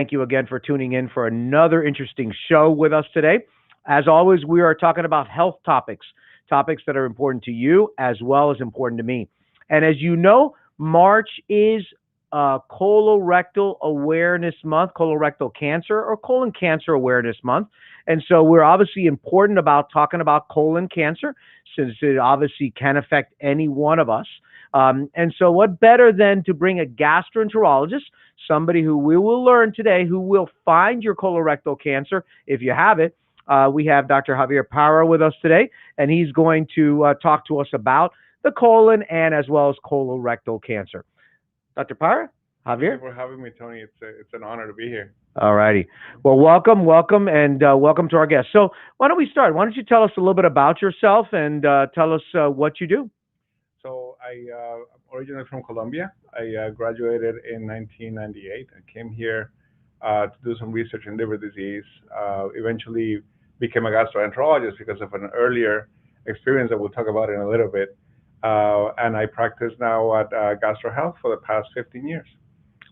Thank you again for tuning in for another interesting show with us today. As always, we are talking about health topics, topics that are important to you as well as important to me. And as you know, March is Colorectal Awareness Month, colorectal cancer or colon cancer awareness month. And so we're obviously important about talking about colon cancer since it obviously can affect any one of us. And so what better than to bring a gastroenterologist, somebody who we will learn today who will find your colorectal cancer if you have it. We have Dr. Javier Parra with us today, and he's going to talk to us about the colon and as well as colorectal cancer. Dr. Parra, Javier? Thank you for having me, Tony. It's an honor to be here. All righty. Well, welcome, and welcome to our guest. So why don't we start? Why don't you tell us a little bit about yourself and tell us what you do? So I originally from Colombia. I graduated in 1998. I came here to do some research in liver disease. Eventually became a gastroenterologist because of an earlier experience that we'll talk about in a little bit. And I practice now at Gastro Health for the past 15 years.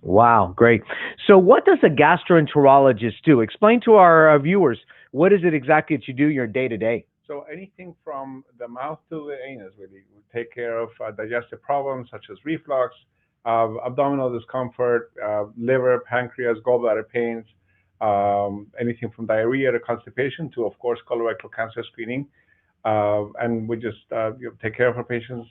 Wow, great. So what does a gastroenterologist do? Explain to our viewers, what is it exactly that you do your day-to-day? So anything from the mouth to the anus, really. We take care of digestive problems such as reflux, abdominal discomfort, liver, pancreas, gallbladder pains, anything from diarrhea to constipation to, of course, colorectal cancer screening. And we just take care of our patients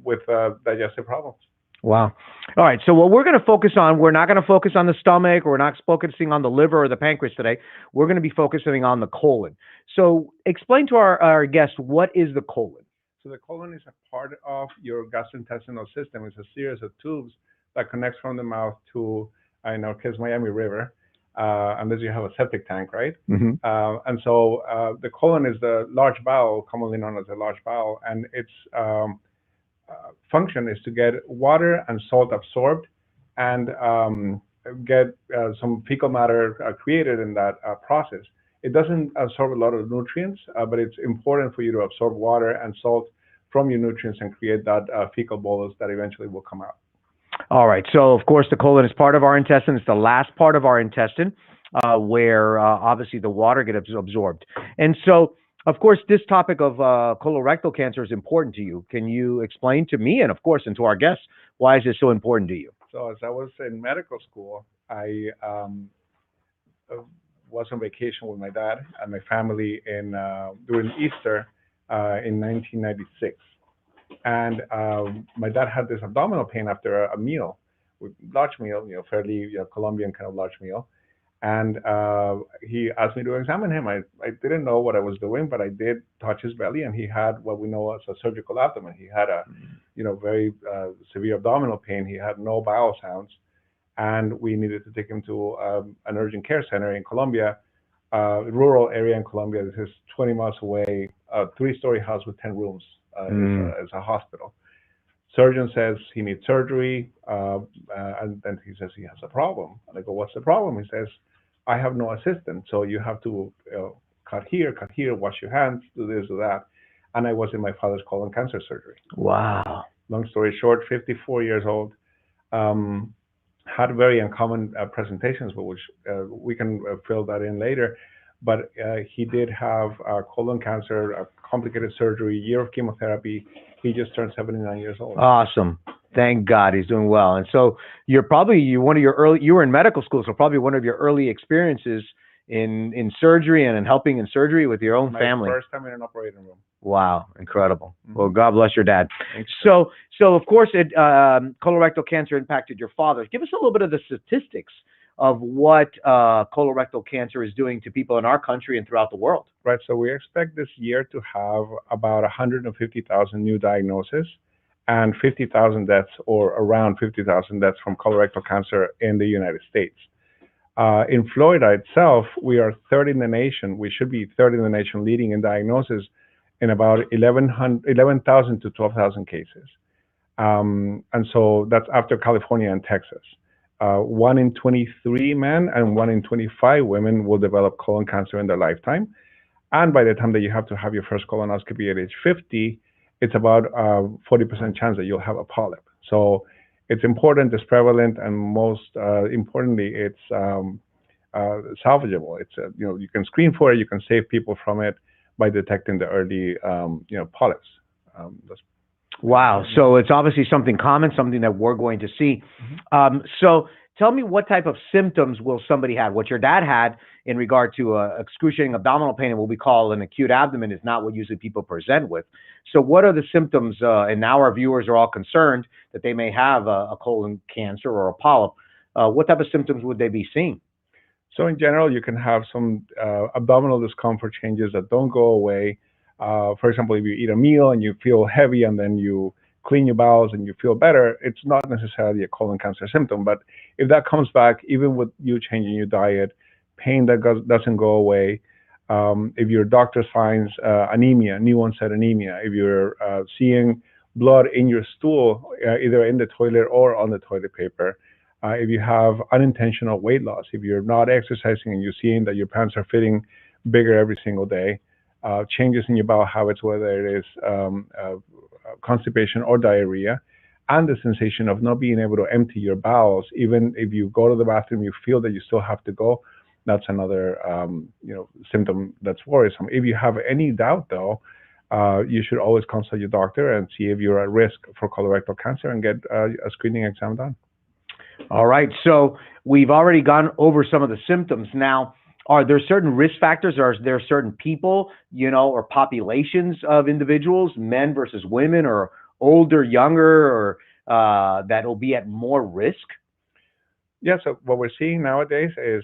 with digestive problems. Wow. All right. So what we're going to focus on, we're not going to focus on the stomach, or we're not focusing on the liver or the pancreas today. We're going to be focusing on the colon. So explain to our guests, what is the colon? So the colon is a part of your gastrointestinal system. It's a series of tubes that connects from the mouth to, in our case, Miami River, unless you have a septic tank, right? Mm-hmm. And so the colon is the large bowel, commonly known as the large bowel, and its function is to get water and salt absorbed and get some fecal matter created in that process. It doesn't absorb a lot of nutrients, but it's important for you to absorb water and salt from your nutrients and create that fecal bolus that eventually will come out. All right. So, of course, the colon is part of our intestine. It's the last part of our intestine where obviously the water gets absorbed. And so, of course, this topic of colorectal cancer is important to you. Can you explain to me and, of course, and to our guests, why is this so important to you? So as I was in medical school, I was on vacation with my dad and my family during Easter in 1996. And my dad had this abdominal pain after a meal, large meal, fairly Colombian kind of large meal. And he asked me to examine him. I didn't know what I was doing, but I did touch his belly, and he had what we know as a surgical abdomen. He had a, very severe abdominal pain. He had no bowel sounds, and we needed to take him to an urgent care center in Colombia, rural area in Colombia. This is 20 miles away, a 3-story house with 10 rooms as a hospital. Surgeon says he needs surgery, and then he says he has a problem. And I go, what's the problem? He says, I have no assistant, so you have to cut here, wash your hands, do this, do that. And I was in my father's colon cancer surgery. Wow. Long story short, 54 years old, had very uncommon presentations, but which we can fill that in later. But he did have colon cancer, a complicated surgery, year of chemotherapy. He just turned 79 years old. Awesome. Thank God he's doing well. And so you were in medical school, so probably one of your early experiences in surgery and in helping in surgery with your own family. My first time in an operating room. Wow, incredible. Mm-hmm. Well, God bless your dad. Thanks. So of course, colorectal cancer impacted your father. Give us a little bit of the statistics of what colorectal cancer is doing to people in our country and throughout the world. Right. So we expect this year to have about 150,000 new diagnoses and 50,000 deaths, or around 50,000 deaths from colorectal cancer in the United States. In Florida itself, we are third in the nation. We should be third in the nation, leading in diagnosis in about 11,000 to 12,000 cases. And so that's after California and Texas. 1 in 23 men and 1 in 25 women will develop colon cancer in their lifetime. And by the time that you have to have your first colonoscopy at age 50, it's about 40% chance that you'll have a polyp. So It's important, it's prevalent, and most importantly, it's salvageable. It's you can screen for it, you can save people from it by detecting the early polyps. That's Wow. So it's obviously something common, something that we're going to see. So tell me, what type of symptoms will somebody have? What your dad had in regard to excruciating abdominal pain and what we call an acute abdomen is not what usually people present with. So what are the symptoms? And now our viewers are all concerned that they may have a colon cancer or a polyp. What type of symptoms would they be seeing? So in general, you can have some abdominal discomfort changes that don't go away. For example, if you eat a meal and you feel heavy and then you clean your bowels and you feel better, it's not necessarily a colon cancer symptom. But if that comes back, even with you changing your diet, pain that doesn't go away, if your doctor finds anemia, new onset anemia, if you're seeing blood in your stool, either in the toilet or on the toilet paper, if you have unintentional weight loss, if you're not exercising and you're seeing that your pants are fitting bigger every single day, changes in your bowel habits, whether it is constipation or diarrhea, and the sensation of not being able to empty your bowels, even if you go to the bathroom, you feel that you still have to go. That's another symptom that's worrisome. If you have any doubt, though, you should always consult your doctor and see if you're at risk for colorectal cancer and get a screening exam done. All right. So we've already gone over some of the symptoms. Now, are there certain risk factors? Or are there certain people, or populations of individuals, men versus women, or older, younger, or that will be at more risk? Yeah, so what we're seeing nowadays is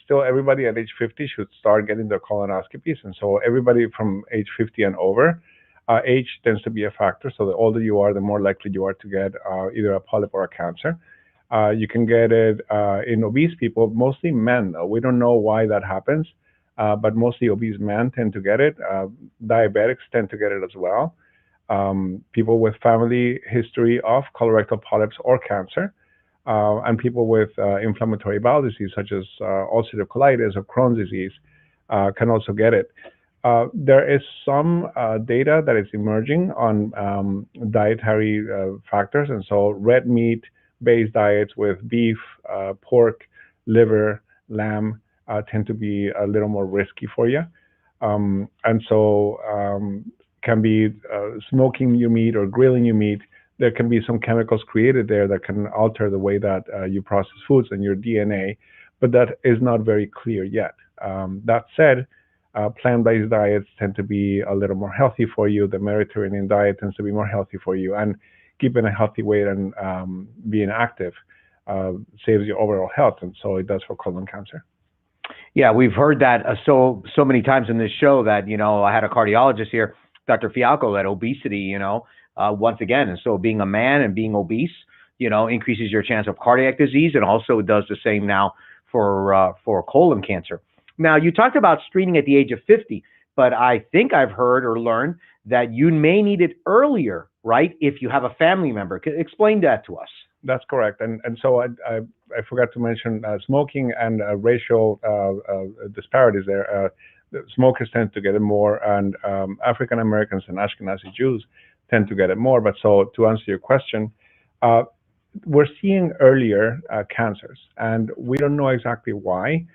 still everybody at age 50 should start getting their colonoscopies. And so everybody from age 50 and over, age tends to be a factor. So the older you are, the more likely you are to get either a polyp or a cancer. You can get it in obese people, mostly men. We don't know why that happens, but mostly obese men tend to get it. Diabetics tend to get it as well. People with family history of colorectal polyps or cancer, and people with inflammatory bowel disease, such as ulcerative colitis or Crohn's disease, can also get it. There is some data that is emerging on dietary factors, and so red meat based diets with beef, pork, liver, lamb tend to be a little more risky for you. And so can be smoking your meat or grilling your meat. There can be some chemicals created there that can alter the way that you process foods and your DNA, but that is not very clear yet. That said, plant-based diets tend to be a little more healthy for you. The Mediterranean diet tends to be more healthy for you. And keeping a healthy weight and being active saves your overall health, and so it does for colon cancer. Yeah, we've heard that so many times in this show that I had a cardiologist here, Dr. Fialco, that obesity, once again, and so being a man and being obese, increases your chance of cardiac disease, and also does the same now for colon cancer. Now, you talked about screening at the age of 50, but I think I've heard or learned that you may need it earlier, right? If you have a family member. Explain that to us. That's correct. And so I forgot to mention smoking and racial disparities there. Smokers tend to get it more, and African Americans and Ashkenazi Jews tend to get it more. But so to answer your question, we're seeing earlier cancers, and we don't know exactly why.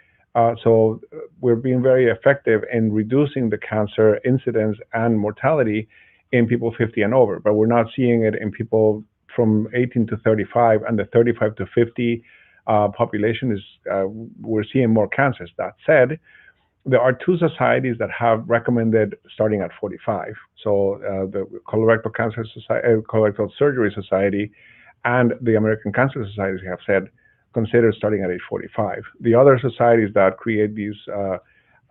So we're being very effective in reducing the cancer incidence and mortality in people 50 and over, but we're not seeing it in people from 18 to 35, and the 35 to 50 population is, we're seeing more cancers. That said, there are two societies that have recommended starting at 45. So the Colorectal Cancer Society, Colorectal Surgery Society, and the American Cancer Society have said consider starting at age 45. The other societies that create these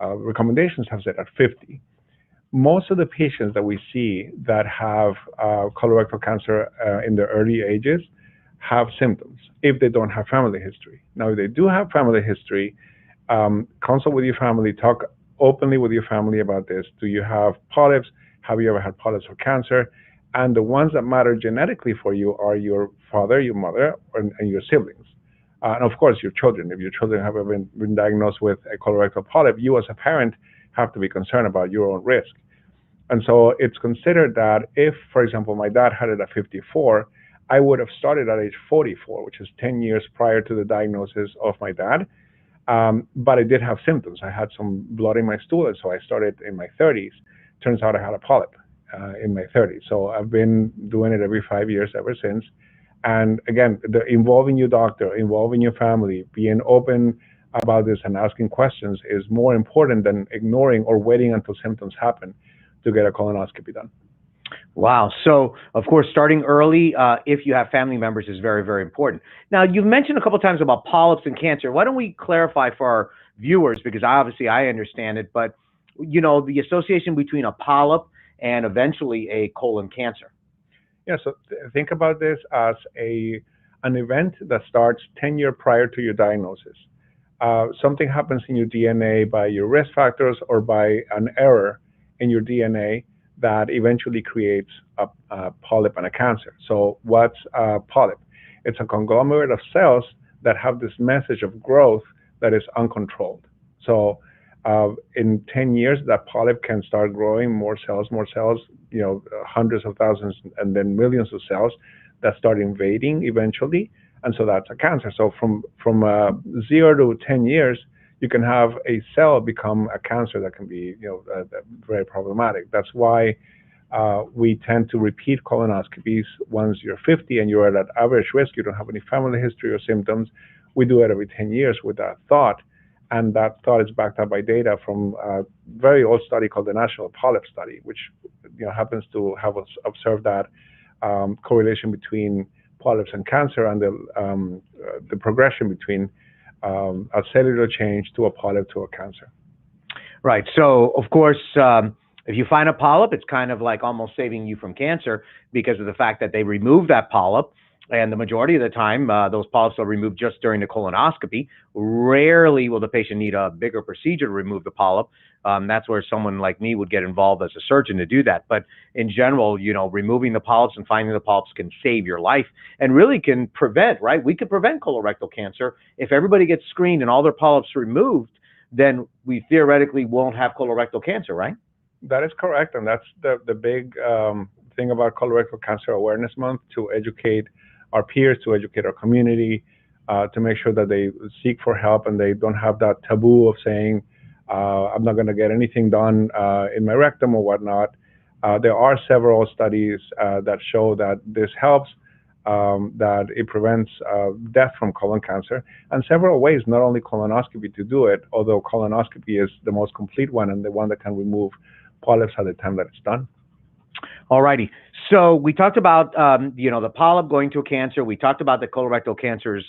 recommendations have said at 50. Most of the patients that we see that have colorectal cancer in their early ages have symptoms if they don't have family history. Now, if they do have family history, consult with your family, talk openly with your family about this. Do you have polyps? Have you ever had polyps or cancer? And the ones that matter genetically for you are your father, your mother, and your siblings. And of course, your children. If your children have ever been diagnosed with a colorectal polyp, you as a parent have to be concerned about your own risk. And so it's considered that if, for example, my dad had it at 54, I would have started at age 44, which is 10 years prior to the diagnosis of my dad. But I did have symptoms. I had some blood in my stool, and so I started in my 30s. Turns out I had a polyp in my 30s. So I've been doing it every 5 years ever since. And again, involving your doctor, involving your family, being open about this and asking questions is more important than ignoring or waiting until symptoms happen to get a colonoscopy done. Wow. So, of course, starting early, if you have family members, is very, very important. Now, you've mentioned a couple of times about polyps and cancer. Why don't we clarify for our viewers, because obviously I understand it, but, the association between a polyp and eventually a colon cancer. Yeah, so think about this as an event that starts 10 years prior to your diagnosis. Something happens in your DNA by your risk factors or by an error in your DNA that eventually creates a polyp and a cancer. So what's a polyp? It's a conglomerate of cells that have this message of growth that is uncontrolled. So in 10 years, that polyp can start growing more cells, hundreds of thousands and then millions of cells that start invading eventually. And so that's a cancer. So from 0 to 10 years, you can have a cell become a cancer that can be, very problematic. That's why we tend to repeat colonoscopies once you're 50 and you're at average risk. You don't have any family history or symptoms. We do it every 10 years with that thought. And that thought is backed up by data from a very old study called the National Polyp Study, which happens to have observed that correlation between polyps and cancer and the progression between a cellular change to a polyp to a cancer. Right. So, of course, if you find a polyp, it's kind of like almost saving you from cancer because of the fact that they remove that polyp. And the majority of the time, those polyps are removed just during the colonoscopy. Rarely will the patient need a bigger procedure to remove the polyp. That's where someone like me would get involved as a surgeon to do that. But in general, removing the polyps and finding the polyps can save your life and really can prevent, right? We could prevent colorectal cancer. If everybody gets screened and all their polyps removed, then we theoretically won't have colorectal cancer, right? That is correct. And that's the big thing about Colorectal Cancer Awareness Month, to educate our peers, to educate our community, to make sure that they seek for help and they don't have that taboo of saying, I'm not going to get anything done in my rectum or whatnot. There are several studies that show that this helps, that it prevents death from colon cancer, and several ways, not only colonoscopy to do it, although colonoscopy is the most complete one and the one that can remove polyps at the time that it's done. All righty. So we talked about, the polyp going to a cancer. We talked about the colorectal cancers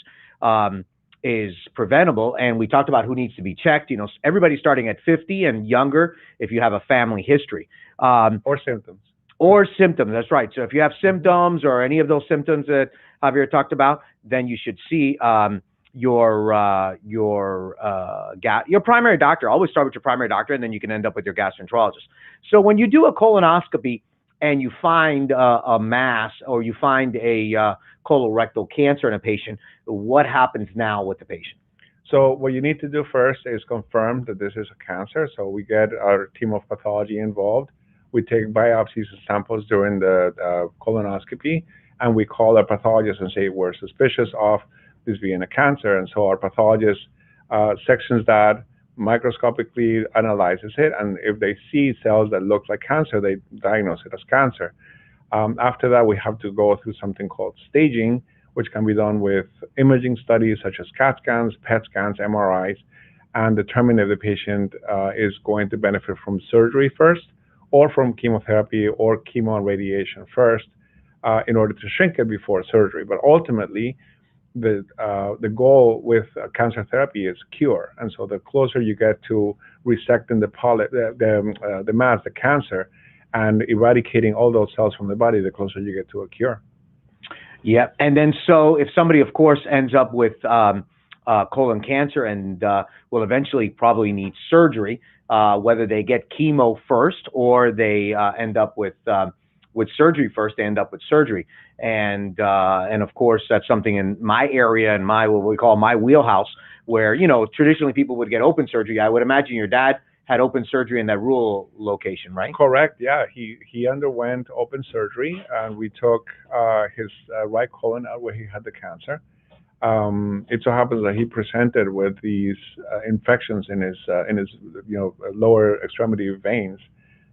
is preventable. And we talked about who needs to be checked. Everybody starting at 50 and younger if you have a family history. Or symptoms. Or symptoms, that's right. So if you have symptoms or any of those symptoms that Javier talked about, then you should see your primary doctor. Always start with your primary doctor, and then you can end up with your gastroenterologist. So when you do a colonoscopy and you find a mass or you find a colorectal cancer in a patient, what happens now with the patient? So what you need to do first is confirm that this is a cancer. So we get our team of pathology involved. We take biopsies and samples during the colonoscopy, and we call our pathologist and say we're suspicious of this being a cancer. And so our pathologist sections that, microscopically analyzes it, and if they see cells that look like cancer, they diagnose it as cancer. After that, we have to go through something called staging, which can be done with imaging studies such as CAT scans, PET scans, MRIs, and determine if the patient is going to benefit from surgery first, or from chemotherapy or chemo and radiation first, in order to shrink it before surgery. But ultimately, the goal with cancer therapy is cure, and so the closer you get to resecting the polyp, the mass, the cancer, and eradicating all those cells from the body, the closer you get to a cure. Yeah, and then so if somebody, of course, ends up with colon cancer and will eventually probably need surgery, whether they get chemo first or they end up with surgery first, they end up with surgery. And of course, that's something in my area, in my, what we call my wheelhouse, where, traditionally people would get open surgery. I would imagine your dad had open surgery in that rural location, right? Correct. Yeah, he underwent open surgery, and we took his right colon out where he had the cancer. It so happens that he presented with these infections in his lower extremity veins.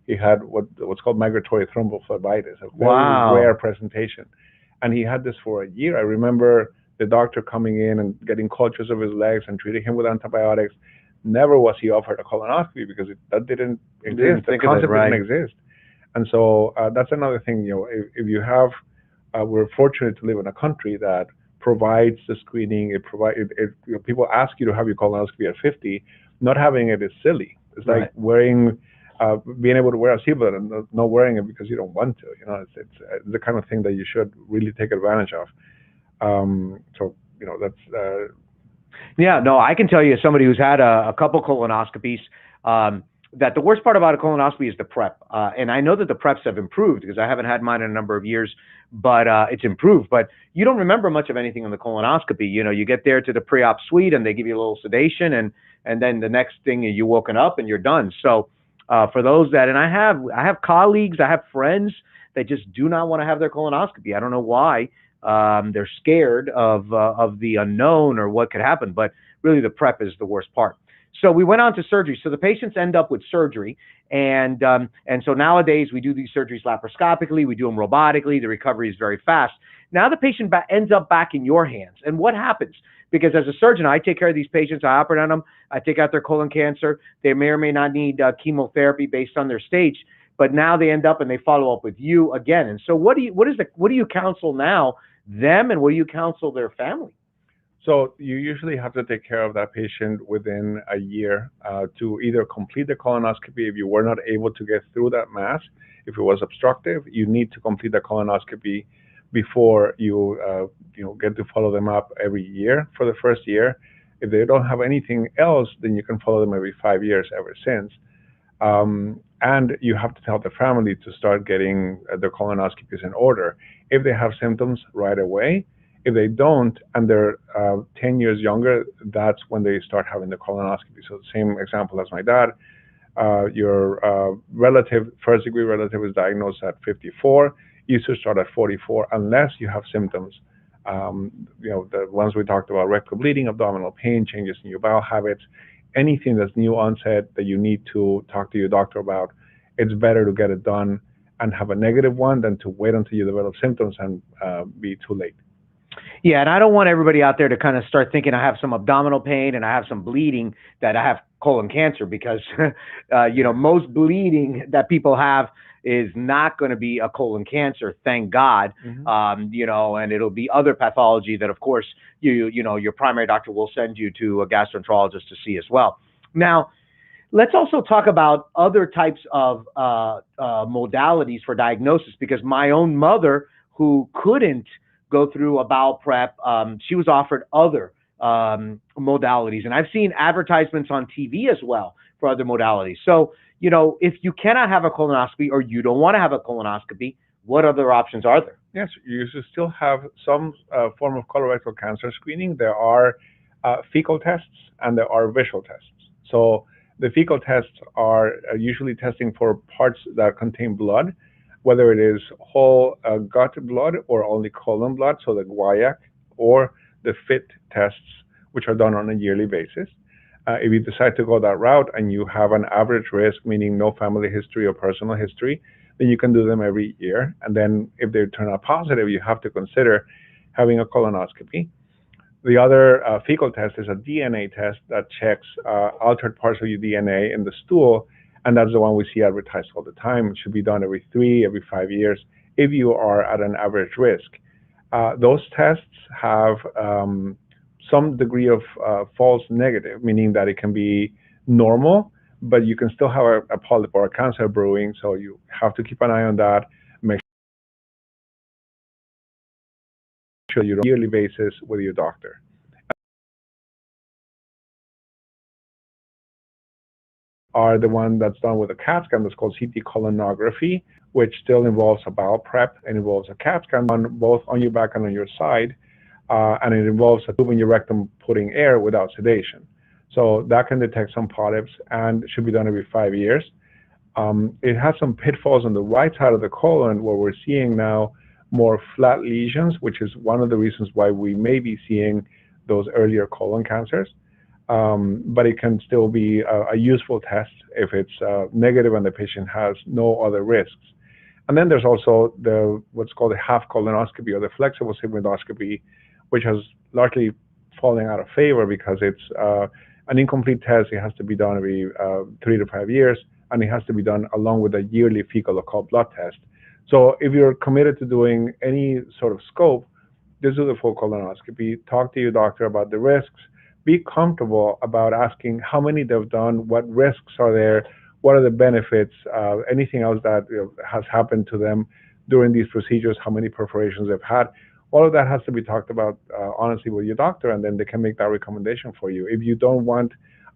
He had what's called migratory thrombophlebitis, a very Wow. rare presentation, and he had this for a year. I remember the doctor coming in and getting cultures of his legs and treating him with antibiotics. Never was he offered a colonoscopy because that didn't exist. Didn't The think of it, concept right? didn't exist. And so that's another thing. If you have, we're fortunate to live in a country that provides the screening. People ask you to have your colonoscopy at 50. Not having it is silly. It's like Right. wearing, being able to wear a seatbelt and not wearing it because you don't want to. It's the kind of thing that you should really take advantage of. So that's. Yeah, no, I can tell you as somebody who's had a couple colonoscopies, that the worst part about a colonoscopy is the prep. And I know that the preps have improved because I haven't had mine in a number of years, but it's improved. But you don't remember much of anything on the colonoscopy. You get there to the pre-op suite and they give you a little sedation, and then the next thing you're woken up and you're done. So for those that, and I have colleagues, I have friends that just do not want to have their colonoscopy. I don't know why. They're scared of the unknown or what could happen, but really the prep is the worst part. So we went on to surgery. So the patients end up with surgery, and so nowadays we do these surgeries laparoscopically, we do them robotically. The recovery is very fast. Now the patient ends up back in your hands, and what happens? Because as a surgeon, I take care of these patients. I operate on them. I take out their colon cancer. They may or may not need chemotherapy based on their stage, but now they end up and they follow up with you again. And so what do you counsel now them, and what do you counsel their family? So you usually have to take care of that patient within a year to either complete the colonoscopy if you were not able to get through that mass. If it was obstructive, you need to complete the colonoscopy before you get to follow them up every year for the first year. If they don't have anything else, then you can follow them every 5 years ever since. And you have to tell the family to start getting their colonoscopies in order. If they have symptoms, right away. If they don't, and they're 10 years younger, that's when they start having the colonoscopy. So the same example as my dad, your first-degree relative is diagnosed at 54. You should start at 44 unless you have symptoms. The ones we talked about, rectal bleeding, abdominal pain, changes in your bowel habits, anything that's new onset that you need to talk to your doctor about. It's better to get it done and have a negative one than to wait until you develop symptoms and be too late. Yeah, and I don't want everybody out there to kind of start thinking I have some abdominal pain and I have some bleeding that I have colon cancer, because most bleeding that people have is not going to be a colon cancer, thank God. Mm-hmm. And it'll be other pathology that, of course, your primary doctor will send you to a gastroenterologist to see as well. Now, let's also talk about other types of modalities for diagnosis, because my own mother, who couldn't go through a bowel prep, she was offered other modalities. And I've seen advertisements on TV as well for other modalities. So, if you cannot have a colonoscopy or you don't want to have a colonoscopy, what other options are there? Yes, you should still have some form of colorectal cancer screening. There are fecal tests and there are visual tests. So the fecal tests are usually testing for parts that contain blood, whether it is whole gut blood or only colon blood, so the guaiac, or the FIT tests, which are done on a yearly basis. If you decide to go that route and you have an average risk, meaning no family history or personal history, then you can do them every year. And then if they turn out positive, you have to consider having a colonoscopy. The other fecal test is a DNA test that checks altered parts of your DNA in the stool, and that's the one we see advertised all the time. It should be done every 5 years if you are at an average risk. Those tests have some degree of false negative, meaning that it can be normal, but you can still have a polyp or a cancer brewing, so you have to keep an eye on that. Make sure you're on a yearly basis with your doctor. Are the one that's done with a CAT scan that's called CT colonography, which still involves a bowel prep and involves a CAT scan both on your back and on your side, and it involves a tube in your rectum putting air without sedation. So that can detect some polyps and should be done every 5 years. It has some pitfalls on the right side of the colon where we're seeing now more flat lesions, which is one of the reasons why we may be seeing those earlier colon cancers. But it can still be a useful test if it's negative and the patient has no other risks. And then there's also what's called the half colonoscopy or the flexible sigmoidoscopy, which has largely fallen out of favor because it's an incomplete test. It has to be done every 3 to 5 years, and it has to be done along with a yearly fecal occult blood test. So if you're committed to doing any sort of scope, just do the full colonoscopy, talk to your doctor about the risks, be comfortable about asking how many they've done, what risks are there, what are the benefits, anything else that has happened to them during these procedures, how many perforations they've had. All of that has to be talked about honestly with your doctor, and then they can make that recommendation for you. If you don't want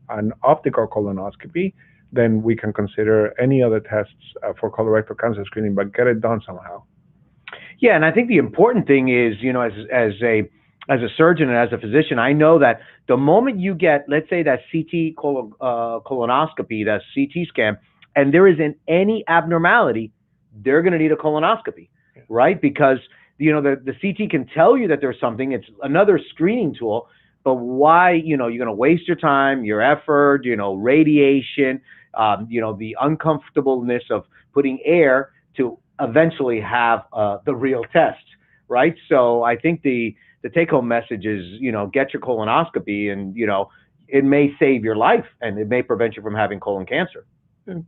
an optical colonoscopy, then we can consider any other tests for colorectal cancer screening, but get it done somehow. Yeah, and I think the important thing is, as a surgeon and as a physician, I know that the moment you get, let's say, that CT colonoscopy, that CT scan, and there isn't any abnormality, they're going to need a colonoscopy, right? Because the CT can tell you that there's something. It's another screening tool, but why, you're going to waste your time, your effort, radiation, the uncomfortableness of putting air to eventually have the real test, right? So I think the take-home message is, get your colonoscopy, and it may save your life and it may prevent you from having colon cancer.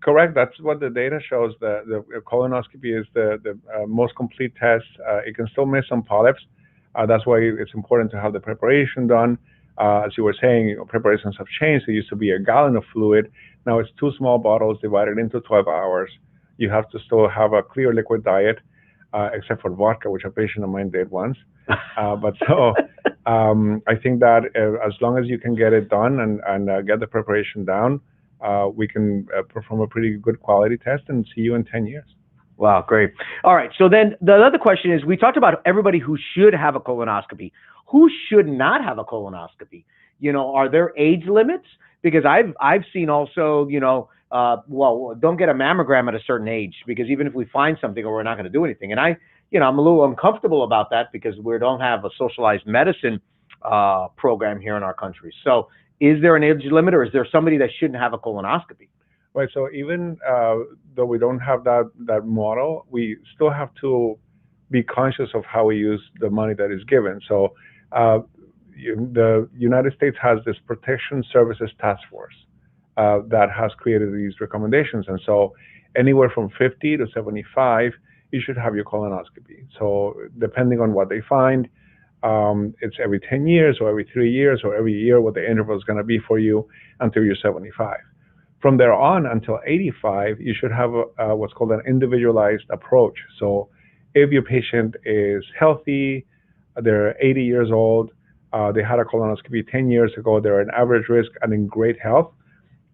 Correct. That's what the data shows. The colonoscopy is the most complete test. It can still miss some polyps. That's why it's important to have the preparation done. As you were saying, preparations have changed. It used to be a gallon of fluid. Now it's 2 small bottles divided into 12 hours. You have to still have a clear liquid diet, except for vodka, which a patient of mine did once. But so I think that as long as you can get it done and get the preparation down, we can perform a pretty good quality test and see you in 10 years. Wow, great. All right. So then the other question is, we talked about everybody who should have a colonoscopy. Who should not have a colonoscopy? Are there age limits? Because I've seen also, don't get a mammogram at a certain age, because even if we find something, or we're not going to do anything. And I'm a little uncomfortable about that because we don't have a socialized medicine program here in our country. So is there an age limit, or is there somebody that shouldn't have a colonoscopy? Right. So even though we don't have that model, we still have to be conscious of how we use the money that is given. So the United States has this Protection Services Task Force that has created these recommendations. And so anywhere from 50 to 75, you should have your colonoscopy. So depending on what they find, it's every 10 years or every 3 years or every year what the interval is going to be for you until you're 75. From there on until 85, you should have what's called an individualized approach. So if your patient is healthy, they're 80 years old, they had a colonoscopy 10 years ago, they're an average risk and in great health,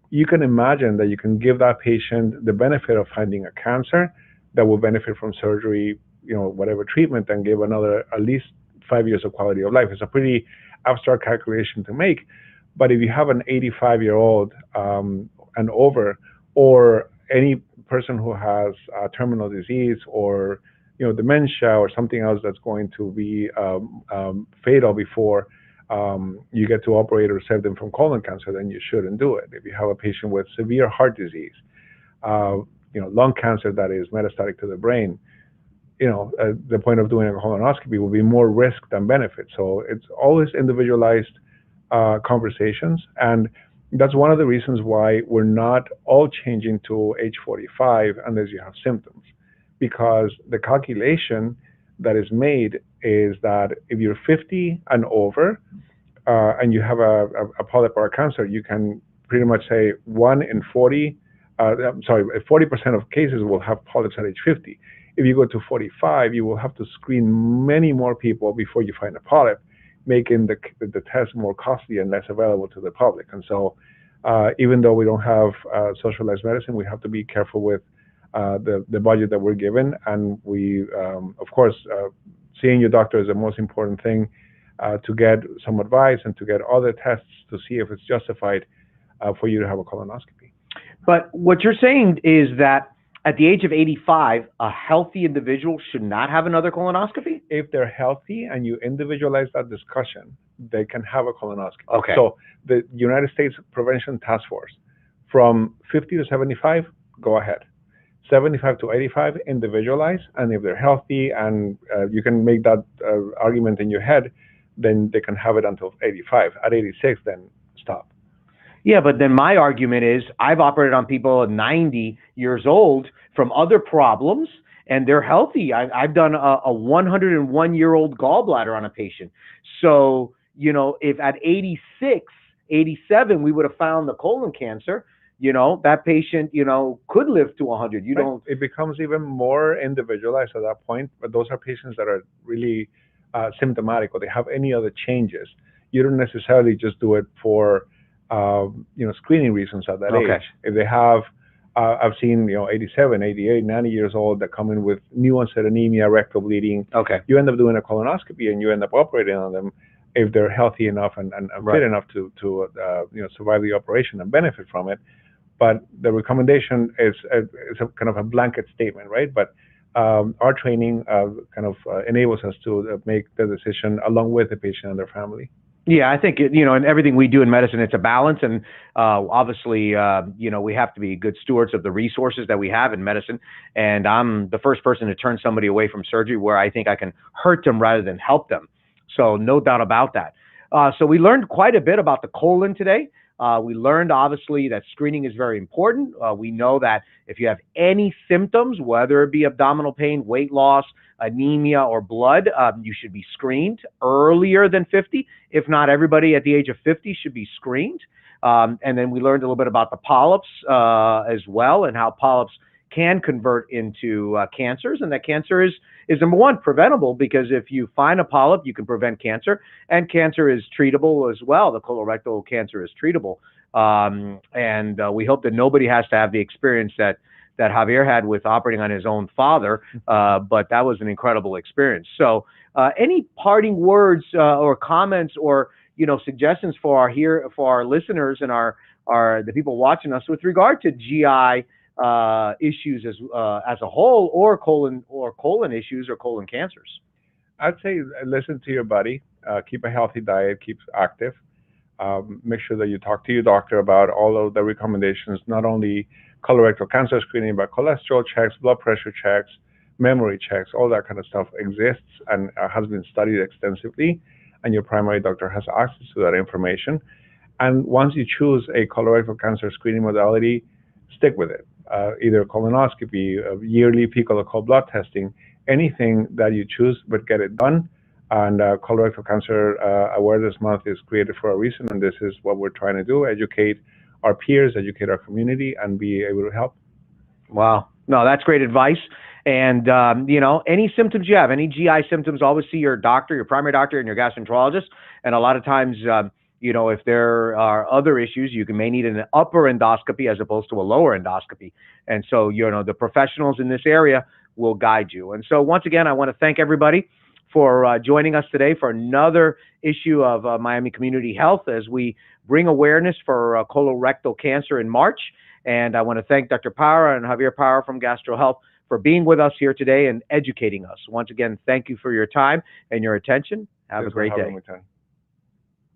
you can imagine that you can give that patient the benefit of finding a cancer that will benefit from surgery, whatever treatment, and give another at least 5 years of quality of life. It's a pretty abstract calculation to make. But if you have an 85-year-old and over, or any person who has terminal disease or dementia or something else that's going to be fatal before you get to operate or save them from colon cancer, then you shouldn't do it. If you have a patient with severe heart disease, lung cancer that is metastatic to the brain, the point of doing a colonoscopy will be more risk than benefit. So it's always individualized conversations, and that's one of the reasons why we're not all changing to age 45 unless you have symptoms, because the calculation that is made is that if you're 50 and over and you have a polyp or a cancer, you can pretty much say 1 in 40, 40% of cases will have polyps at age 50. If you go to 45, you will have to screen many more people before you find a polyp, making the test more costly and less available to the public. And so even though we don't have socialized medicine, we have to be careful with the budget that we're given. And we, of course, seeing your doctor is the most important thing. to get some advice and to get other tests to see if it's justified for you to have a colonoscopy. But what you're saying is that at the age of 85, a healthy individual should not have another colonoscopy? If they're healthy and you individualize that discussion, they can have a colonoscopy. Okay. So the United States Prevention Task Force, from 50 to 75, go ahead. 75 to 85, individualize, and if they're healthy and you can make that argument in your head, then they can have it until 85. At 86, then stop. Yeah, but then my argument is I've operated on people at 90 years old from other problems, and they're healthy. I've done a 101-year-old gallbladder on a patient. So, you know, if at 86, 87, we would have found the colon cancer, you know, that patient, you know, could live to 100. You don't. It becomes even more individualized at that point, but those are patients that are really symptomatic or they have any other changes. You don't necessarily just do it for screening reasons at that age. If they have, I've seen, 87, 88, 90 years old that come in with new onset anemia, rectal bleeding. You end up doing a colonoscopy and you end up operating on them if they're healthy enough and fit enough to survive the operation and benefit from it. But the recommendation is a kind of a blanket statement, right? But our training enables us to make the decision along with the patient and their family. Yeah, I think, in everything we do in medicine, it's a balance. And obviously, we have to be good stewards of the resources that we have in medicine. And I'm the first person to turn somebody away from surgery where I think I can hurt them rather than help them. So no doubt about that. So we learned quite a bit about the colon today. We learned, obviously, that screening is very important. We know that if you have any symptoms, whether it be abdominal pain, weight loss, anemia, or blood, you should be screened earlier than 50. If not, everybody at the age of 50 should be screened. And then we learned a little bit about the polyps as well, and how polyps can convert into cancers, and that cancer is number one, preventable, because if you find a polyp, you can prevent cancer, and cancer is treatable as well. The colorectal cancer is treatable. And we hope that nobody has to have the experience that Javier had with operating on his own father, but that was an incredible experience. So any parting words or comments or suggestions for our listeners and the people watching us with regard to GI issues as a whole, or colon issues or colon cancers? I'd say listen to your body, keep a healthy diet, keep active, make sure that you talk to your doctor about all of the recommendations, not only colorectal cancer screening, but cholesterol checks, blood pressure checks, memory checks, all that kind of stuff exists and has been studied extensively, and your primary doctor has access to that information. And once you choose a colorectal cancer screening modality, stick with it. Either colonoscopy, yearly fecal occult blood testing, anything that you choose, but get it done. And Colorectal Cancer Awareness Month is created for a reason, and this is what we're trying to do: educate our peers, educate our community, and be able to help. Wow. No, that's great advice. And, any symptoms you have, any GI symptoms, always see your doctor, your primary doctor, and your gastroenterologist. And a lot of times, if there are other issues, you may need an upper endoscopy as opposed to a lower endoscopy. And so, the professionals in this area will guide you. And so once again, I want to thank everybody for joining us today for another issue of Miami Community Health as we bring awareness for colorectal cancer in March. And I want to thank Dr. Parra and Javier Parra from Gastro Health for being with us here today and educating us. Once again, thank you for your time and your attention. Have a great day.